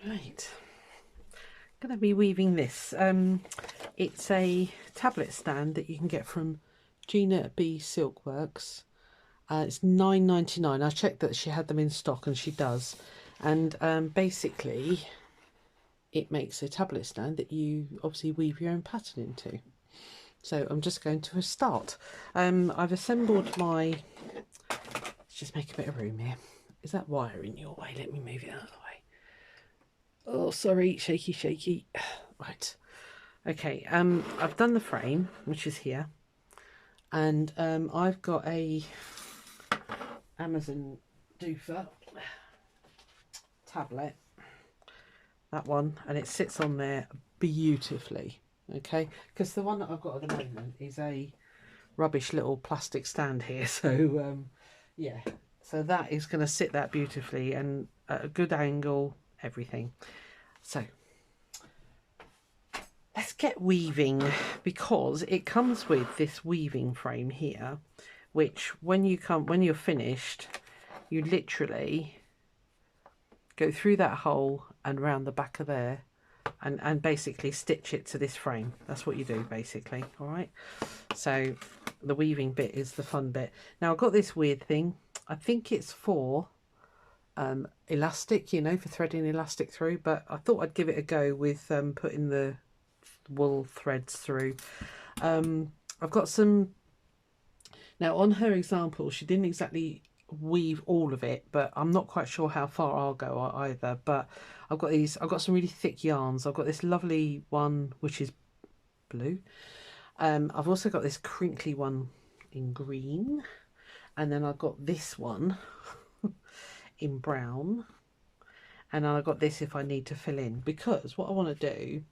Right, gonna be weaving this. It's a tablet stand that you can get from Gina B Silkworks. It's £9.99. I checked that she had them in stock, and she does. And basically, it makes a tablet stand that you obviously weave your own pattern into. So I'm just going to start. I've assembled my. Let's just make a bit of room here. Is that wire in your way? Let me move it out of the way. Oh, sorry, shaky, shaky. Right. Okay. I've done the frame, which is here, and I've got a Amazon doofer tablet, that one, and it sits on there beautifully. Okay, because the one that I've got at the moment is a rubbish little plastic stand here. So yeah, so that is going to sit that beautifully and at a good angle, everything. So let's get weaving, because it comes with this weaving frame here, which when you're finished, you literally go through that hole and round the back of there and basically stitch it to this frame. That's what you do basically. All right, so the weaving bit is the fun bit. Now I've got this weird thing. I think it's for elastic, you know, for threading elastic through, but I thought I'd give it a go with putting the wool threads through. I've got some. Now on her example, she didn't exactly weave all of it, but I'm not quite sure how far I'll go either. But I've got some really thick yarns. I've got this lovely one which is blue. I've also got this crinkly one in green, and then I've got this one in brown, and then I've got this if I need to fill in, because what I want to do,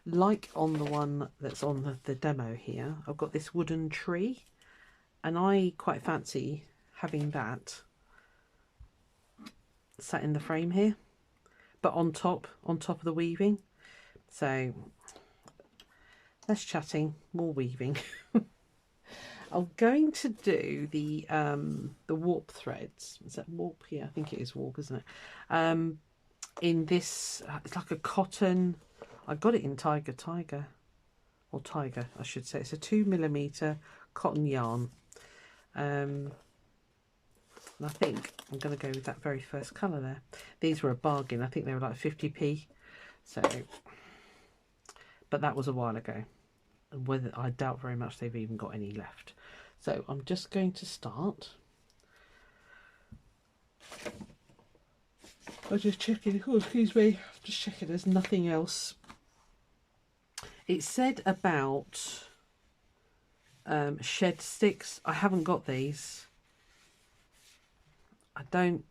like on the one that's on the demo here, I've got this wooden tree, and I quite fancy having that sat in the frame here, but on top of the weaving. So less chatting, more weaving. I'm going to do the warp threads. Is that warp? Yeah, I think it is warp, isn't it? In this, it's like a cotton. I got it in tiger, I should say. It's a 2mm cotton yarn. And I think I'm going to go with that very first colour there. These were a bargain. I think they were like 50p. So, but that was a while ago. And whether, I doubt very much they've even got any left. So I'm just going to start. I'm just checking. Oh, excuse me. Just checking there's nothing else. It said about shed sticks. I haven't got these. I'm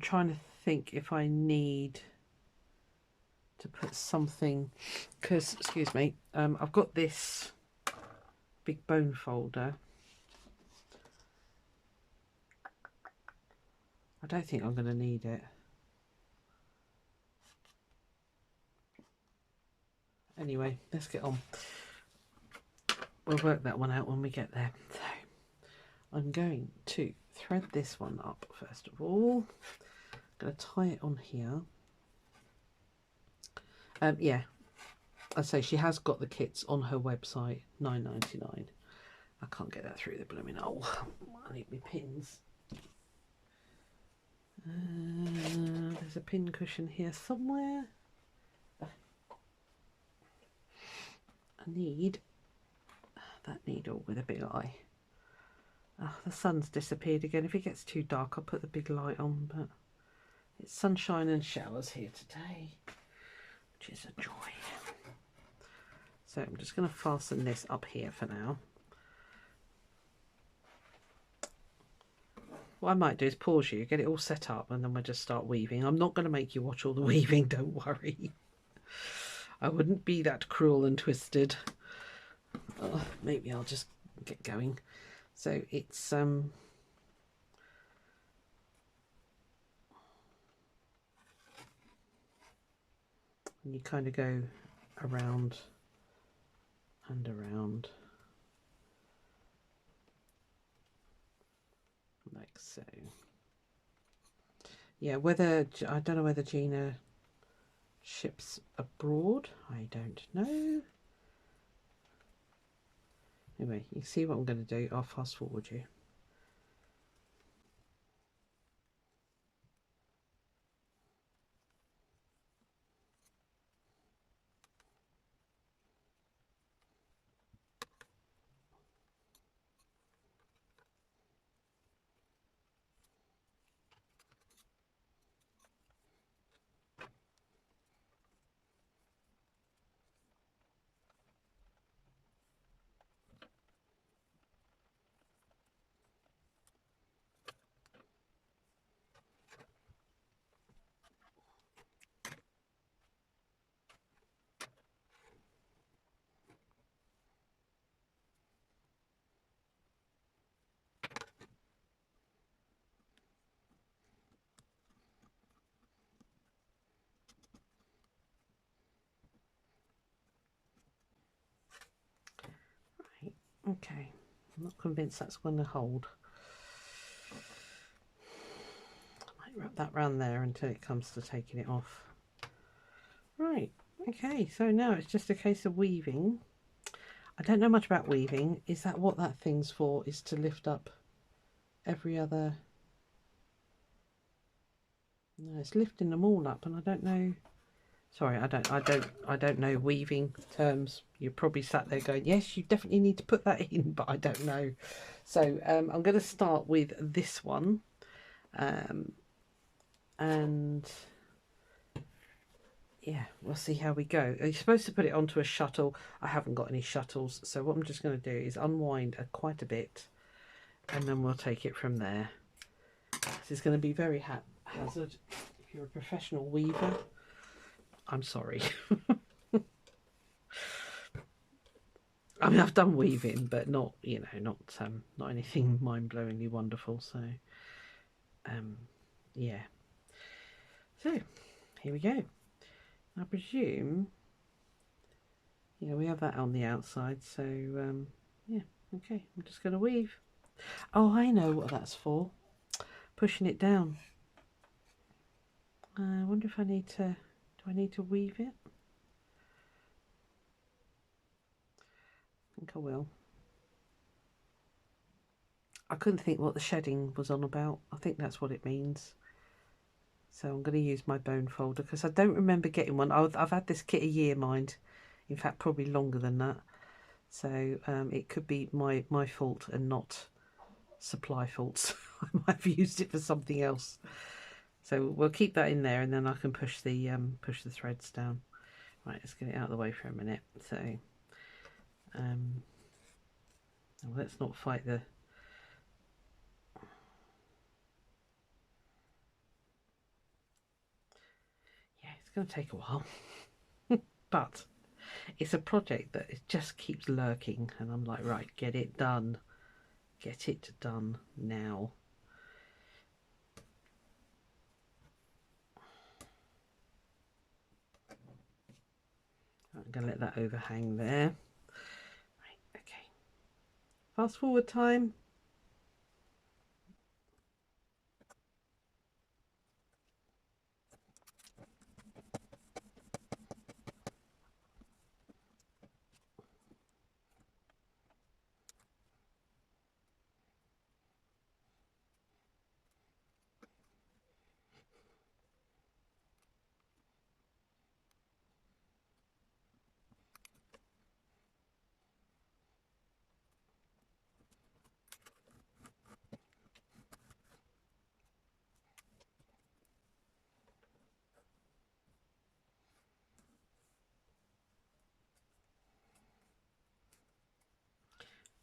trying to think if I need to put something, because, excuse me, I've got this big bone folder. I don't think I'm going to need it. Anyway, let's get on. We'll work that one out when we get there. So I'm going to thread this one up first of all. I'm going to tie it on here. Yeah, I say she has got the kits on her website, £9.99. I can't get that through the blooming hole. I need my pins. There's a pin cushion here somewhere. I need that needle with a big eye. The sun's disappeared again. If it gets too dark, I'll put the big light on, but it's sunshine and showers here today, which is a joy. So I'm just going to fasten this up here for now. What I might do is pause you, get it all set up, and then we'll just start weaving. I'm not going to make you watch all the weaving, don't worry. I wouldn't be that cruel and twisted. Maybe I'll just get going. So it's and you kind of go around and around like so. Yeah, whether, I don't know whether Gina ships abroad. I don't know. Anyway, you see what I'm going to do. I'll fast forward you. Right, okay. I'm not convinced that's going to hold. I might wrap that round there until it comes to taking it off. Right, okay, so now it's just a case of weaving. I don't know much about weaving. Is that what that thing's for? Is to lift up every other... No, it's lifting them all up, and I don't know. Sorry, I don't know weaving terms. You're probably sat there going, yes, you definitely need to put that in, but I don't know. So I'm going to start with this one, and yeah, we'll see how we go. You're supposed to put it onto a shuttle. I haven't got any shuttles, so what I'm just going to do is unwind quite a bit, and then we'll take it from there. This is going to be very haphazard. If you're a professional weaver, I'm sorry. I mean, I've done weaving, but not, you know, not anything mind-blowingly wonderful. So, yeah. So, here we go. I presume, yeah, we have that on the outside. So, yeah, okay. I'm just going to weave. Oh, I know what that's for. Pushing it down. I wonder if I need to. Do I need to weave it? I think I will. I couldn't think what the shedding was on about. I think that's what it means. So I'm going to use my bone folder because I don't remember getting one. I've had this kit a year, mind. In fact, probably longer than that. So it could be my fault and not supply faults. I might have used it for something else. So we'll keep that in there, and then I can push the threads down. Right, let's get it out of the way for a minute. So let's not fight the... Yeah, it's going to take a while. But it's a project that it just keeps lurking, and I'm like, right, get it done. Get it done now. I'm going to let that overhang there. Right, okay. Fast forward time.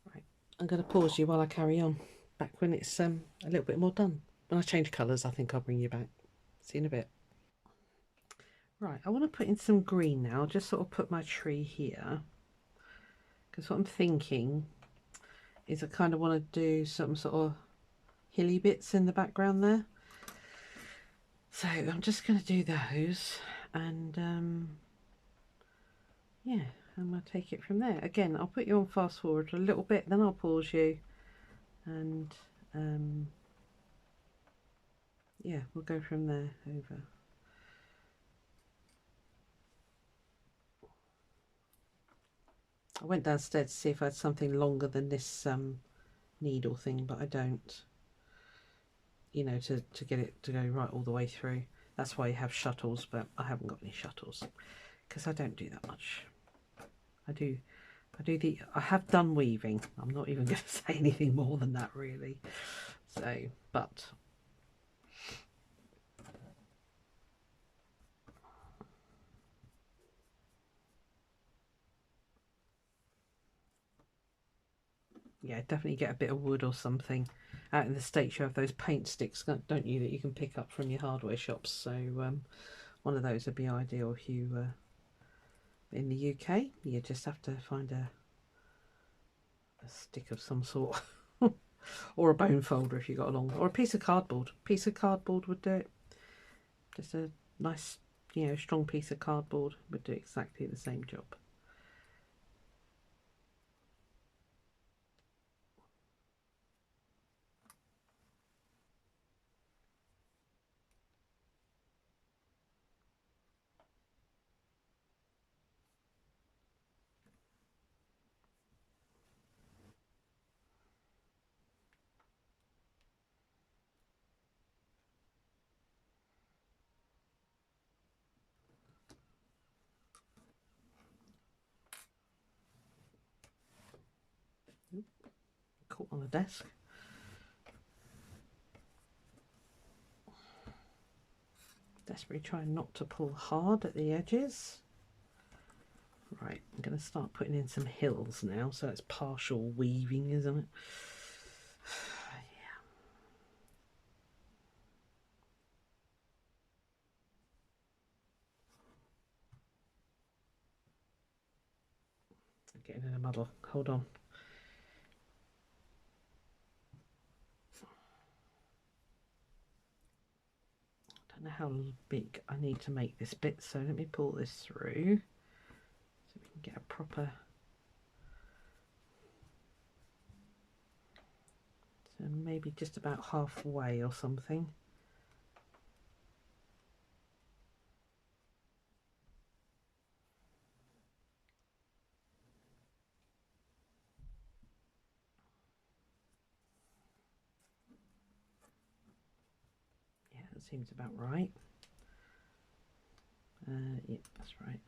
Right, I'm going to pause you while I carry on. Back when it's a little bit more done. When I change colours, I think I'll bring you back. See you in a bit. Right, I want to put in some green now. Just sort of put my tree here. Because what I'm thinking is I kind of want to do some sort of hilly bits in the background there. So I'm just going to do those, and yeah, I'm going to take it from there. Again, I'll put you on fast forward a little bit, then I'll pause you, and yeah, we'll go from there over. I went downstairs to see if I had something longer than this needle thing, but I don't. You know, to get it to go right all the way through. That's why you have shuttles, but I haven't got any shuttles because I don't do that much. I have done weaving. I'm not even going to say anything more than that really. So, but yeah, definitely get a bit of wood or something. Out in the States you have those paint sticks, don't you, that you can pick up from your hardware shops. So one of those would be ideal if you in the UK. You just have to find a stick of some sort. Or a bone folder if you got a long, or a piece of cardboard. Piece of cardboard would do it. Just a nice, you know, strong piece of cardboard would do exactly the same job. Caught on the desk. Desperately trying not to pull hard at the edges. Right, I'm going to start putting in some hills now, so it's partial weaving, isn't it? I'm getting in a muddle. Hold on. I don't know how big I need to make this bit, so let me pull this through so we can get a proper. So maybe just about halfway or something. Yeah, that seems about right. Yep, that's right.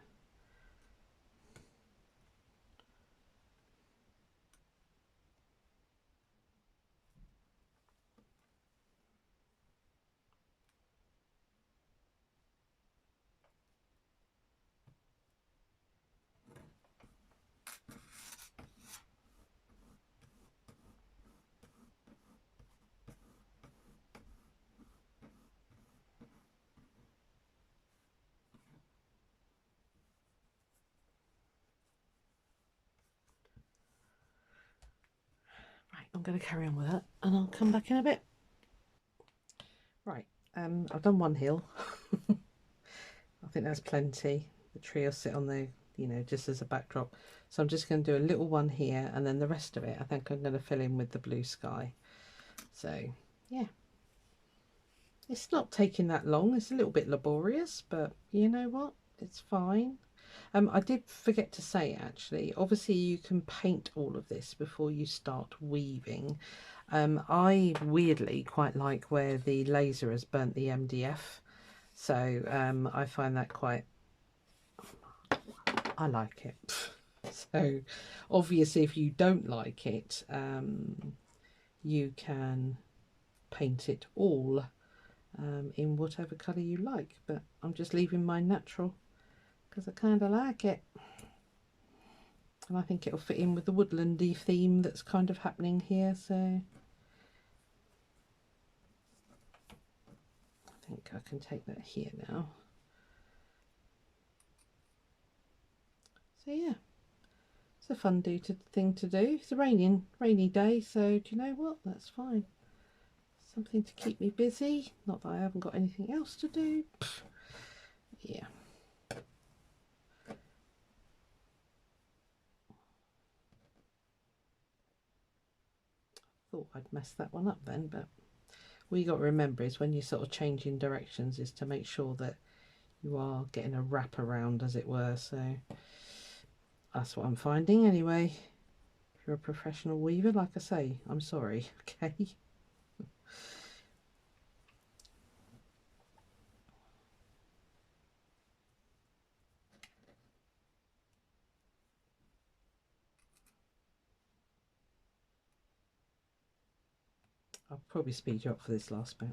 Right, I'm going to carry on with that and I'll come back in a bit. Right, I've done one hill. I think that's plenty. The tree will sit on there, you know, just as a backdrop. So I'm just going to do a little one here, and then the rest of it I think I'm going to fill in with the blue sky. So yeah, it's not taking that long. It's a little bit laborious, but you know what, it's fine. I did forget to say, actually, obviously you can paint all of this before you start weaving. I weirdly quite like where the laser has burnt the MDF, so I find that quite, I like it. So obviously if you don't like it, you can paint it all in whatever colour you like, but I'm just leaving mine natural because I kind of like it, and I think it'll fit in with the woodlandy theme that's kind of happening here. So I think I can take that here now. So yeah, it's a fun thing to do. It's a rainy day, so do you know what, that's fine. Something to keep me busy, not that I haven't got anything else to do. Yeah. Thought I'd mess that one up then, but What you got to remember is when you're sort of changing directions is to make sure that you are getting a wrap around, as it were. So that's what I'm finding anyway. If you're a professional weaver, like I say, I'm sorry. Okay. I'll probably speed you up for this last bit.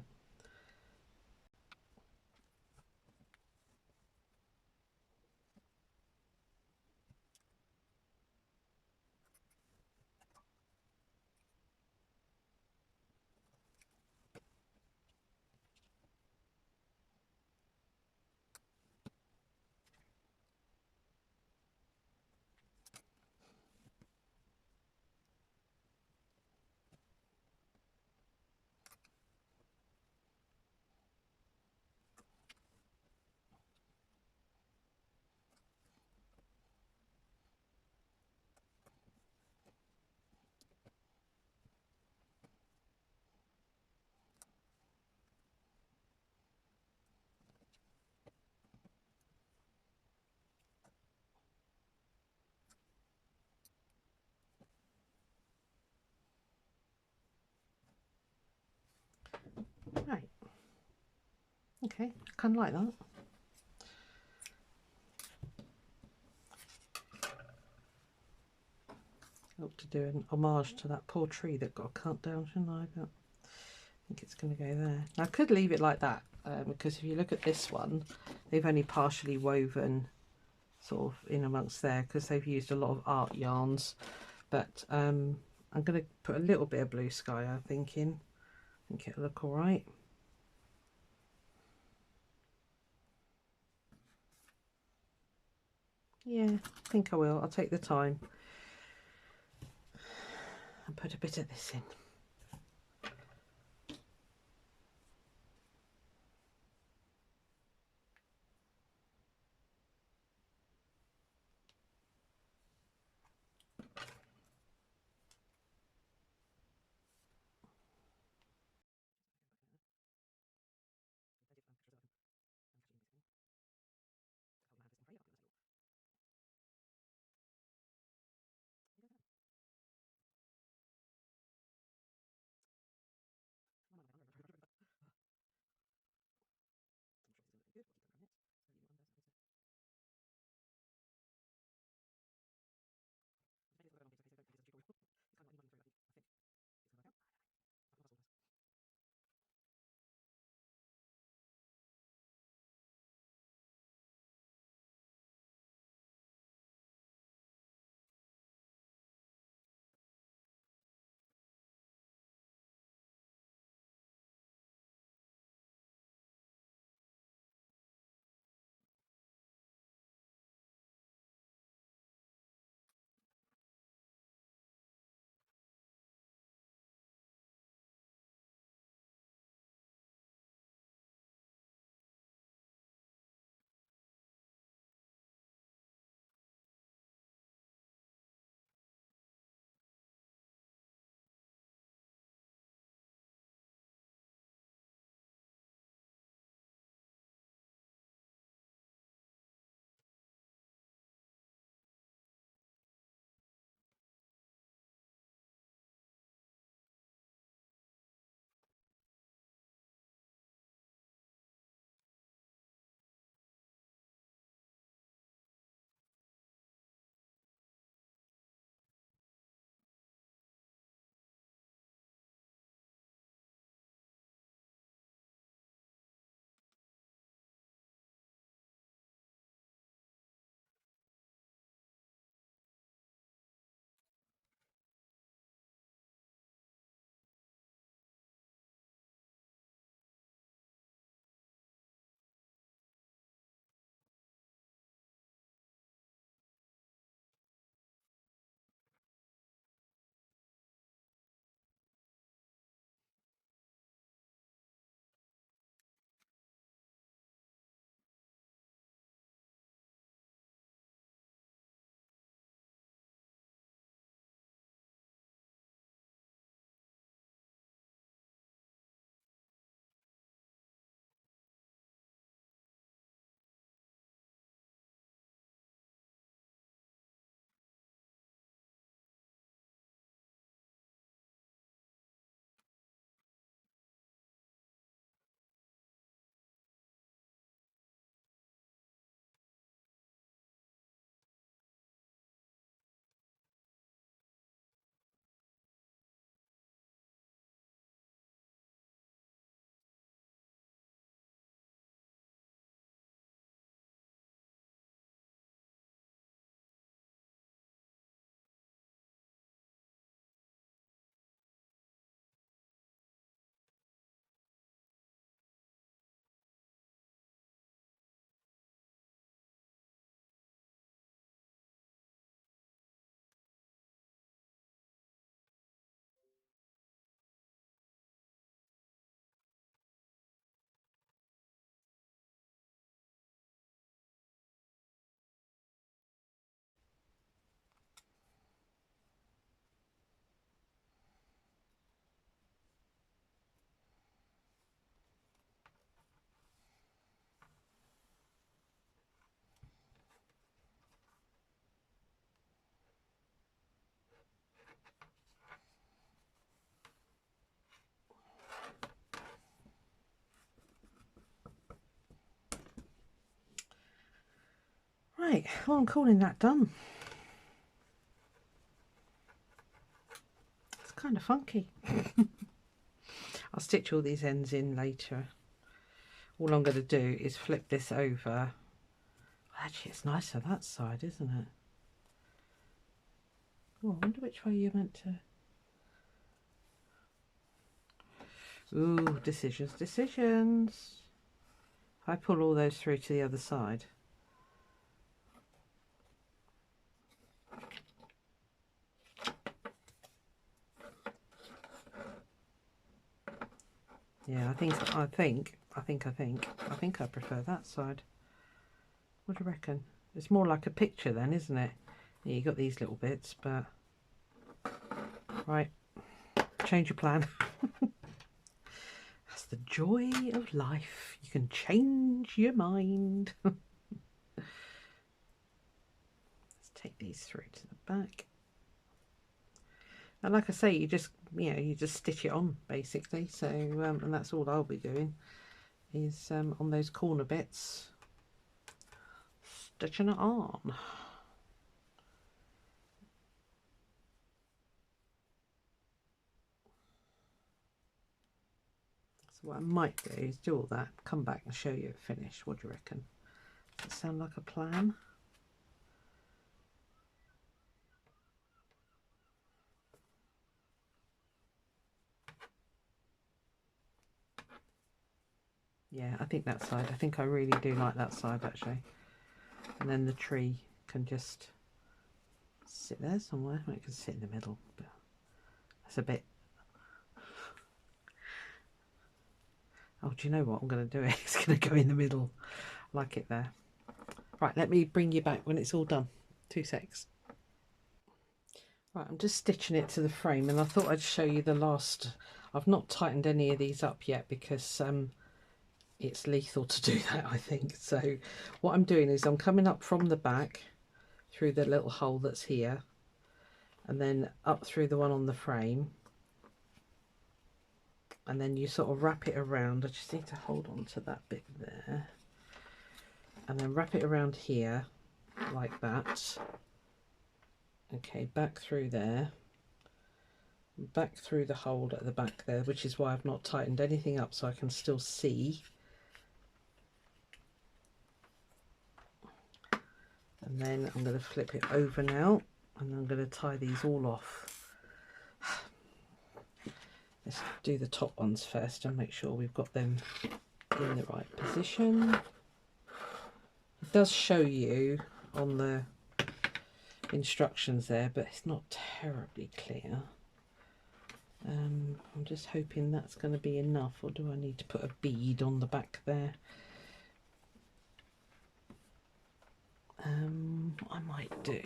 Right. Okay, kind of like that. I ought to do an homage to that poor tree that got cut down, shouldn't I? But I think it's going to go there. Now, I could leave it like that because if you look at this one, they've only partially woven sort of in amongst there because they've used a lot of art yarns. But I'm going to put a little bit of blue sky, I'm thinking. I think it'll look all right. Yeah, I think I will. I'll take the time and put a bit of this in. Right, well, I'm calling that done. It's kind of funky. I'll stitch all these ends in later. All I'm going to do is flip this over. Actually, it's nicer that side, isn't it? Oh, I wonder which way you're meant to... Ooh, decisions, decisions. If I pull all those through to the other side. Yeah, I think I prefer that side. What do you reckon? It's more like a picture then, isn't it? Yeah, you got these little bits, but right, change your plan. That's the joy of life. You can change your mind. Let's take these through to the back. And like I say, you just stitch it on basically. So and that's all I'll be doing is on those corner bits, stitching it on. So what I might do is do all that, come back and show you it finished. What do you reckon? Does that sound like a plan? Yeah, I think that side. I think I really do like that side actually. And then the tree can just sit there somewhere. Well, it can sit in the middle, but that's a bit... Oh, do you know what I'm going to do? It's going to go in the middle. I like it there. Right, let me bring you back when it's all done. 2 secs. Right, I'm just stitching it to the frame, and I thought I'd show you the last... I've not tightened any of these up yet because it's lethal to do that, I think. So what I'm doing is I'm coming up from the back through the little hole that's here, and then up through the one on the frame, and then you sort of wrap it around. I just need to hold on to that bit there, and then wrap it around here like that. Okay, back through there, back through the hole at the back there, which is why I've not tightened anything up, so I can still see. And then I'm going to flip it over now, and I'm going to tie these all off. Let's do the top ones first and make sure we've got them in the right position. It does show you on the instructions there, but it's not terribly clear. I'm just hoping that's going to be enough, or do I need to put a bead on the back there? What I might do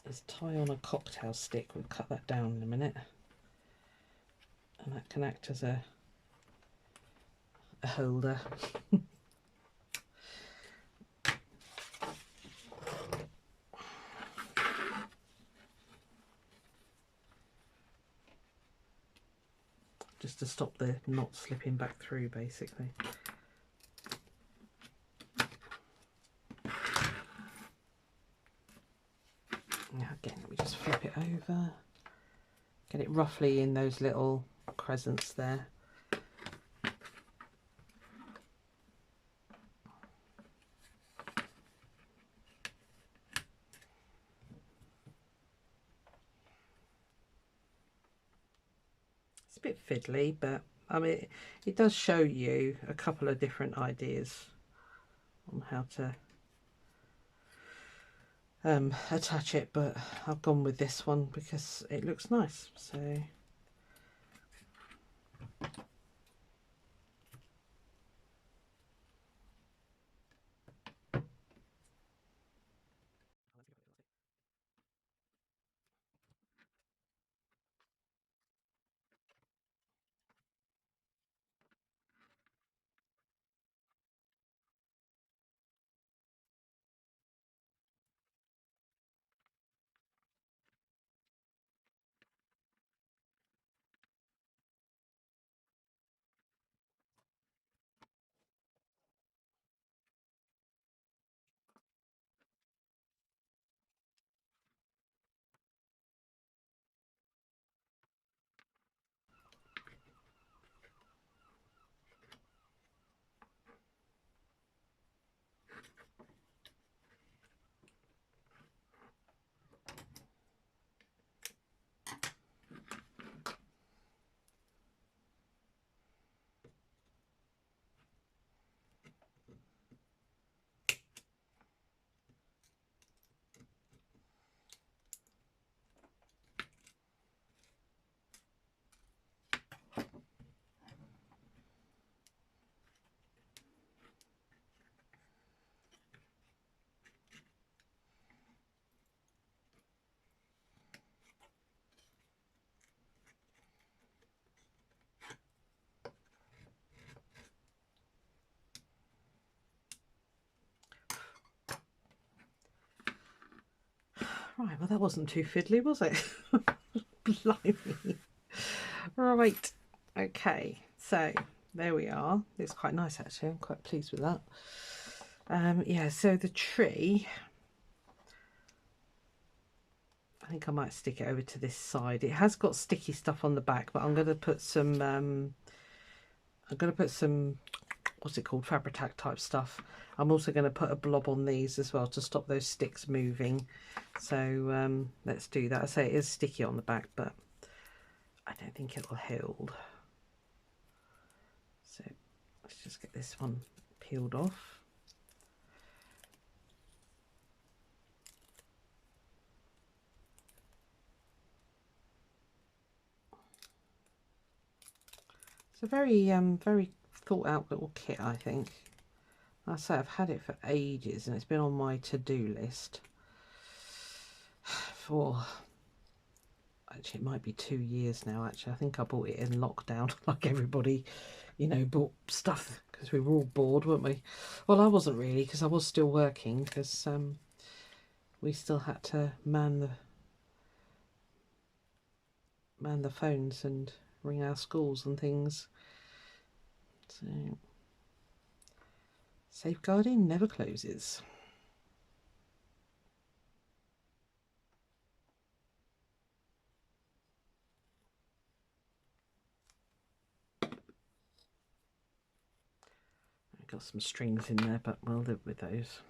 is tie on a cocktail stick. We'll cut that down in a minute, and that can act as a holder. Just to stop the knot slipping back through basically. Now again, let me just flip it over, get it roughly in those little crescents there. It's a bit fiddly, but I mean it does show you a couple of different ideas on how to attach it, but I've gone with this one because it looks nice. So Right, well that wasn't too fiddly, was it? Blimey. Right, okay, so there we are. It's quite nice actually, I'm quite pleased with that. Yeah, so the tree, I think I might stick it over to this side. It has got sticky stuff on the back, but I'm going to put some what's it called, Fabri-Tac type stuff. I'm also going to put a blob on these as well to stop those sticks moving. So let's do that. I say it is sticky on the back, but I don't think it will hold. So let's just get this one peeled off. It's a very thought out little kit, I think. I say I've had it for ages and it's been on my to-do list for, actually it might be 2 years now actually. I think I bought it in lockdown like everybody, you know, bought stuff because we were all bored, weren't we? Well, I wasn't really, because I was still working, because we still had to man the phones and ring our schools and things. So safeguarding never closes. I've got some strings in there, but we'll live with those.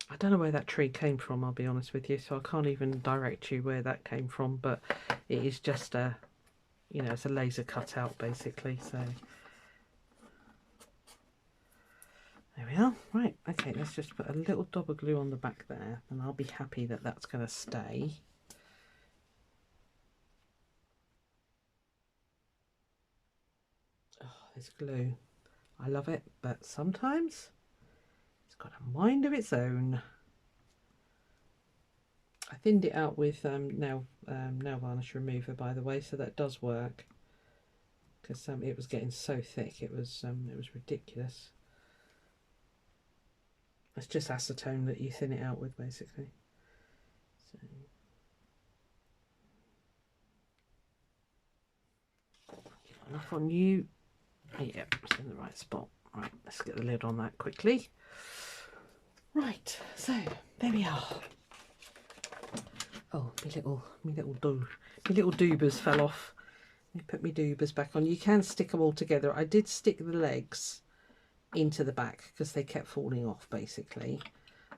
I don't know where that tree came from, I'll be honest with you, so I can't even direct you where that came from, but it is just a, you know, it's a laser cutout basically. So there we are. Right, okay, let's just put a little dab of glue on the back there, and I'll be happy that that's going to stay. Oh, this glue, I love it, but sometimes it's got a mind of its own. I thinned it out with nail varnish remover, by the way, so that does work, because it was getting so thick, it was ridiculous. It's just acetone that you thin it out with, basically. So enough on you. Yeah, it's in the right spot. Right, let's get the lid on that quickly. Right, so there we are. Oh, my little doobers fell off. Let me put my doobers back on. You can stick them all together. I did stick the legs into the back because they kept falling off, basically.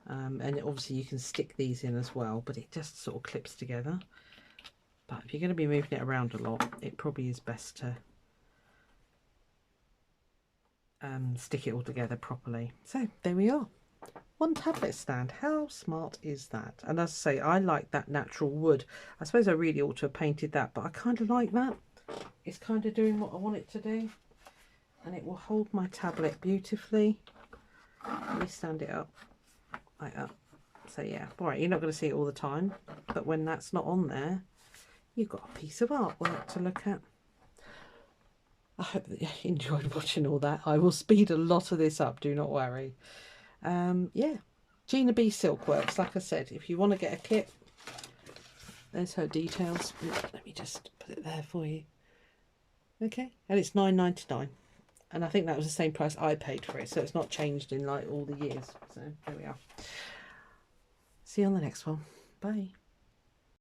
And obviously you can stick these in as well, but it just sort of clips together. But if you're going to be moving it around a lot, it probably is best to stick it all together properly. So there we are. One tablet stand. How smart is that? And as I say, I like that natural wood. I suppose I really ought to have painted that, but I kind of like that. It's kind of doing what I want it to do, and it will hold my tablet beautifully. Let me stand it up like that. So yeah, all right, you're not going to see it all the time, but when that's not on there, you've got a piece of artwork to look at. I hope that you enjoyed watching all that. I will speed a lot of this up, do not worry. Yeah, Gina B Silkworks, like I said, if you want to get a kit, there's her details. Let me just put it there for you. Okay, and it's £9.99, and I think that was the same price I paid for it, so it's not changed in like all the years. So there we are. See you on the next one. Bye.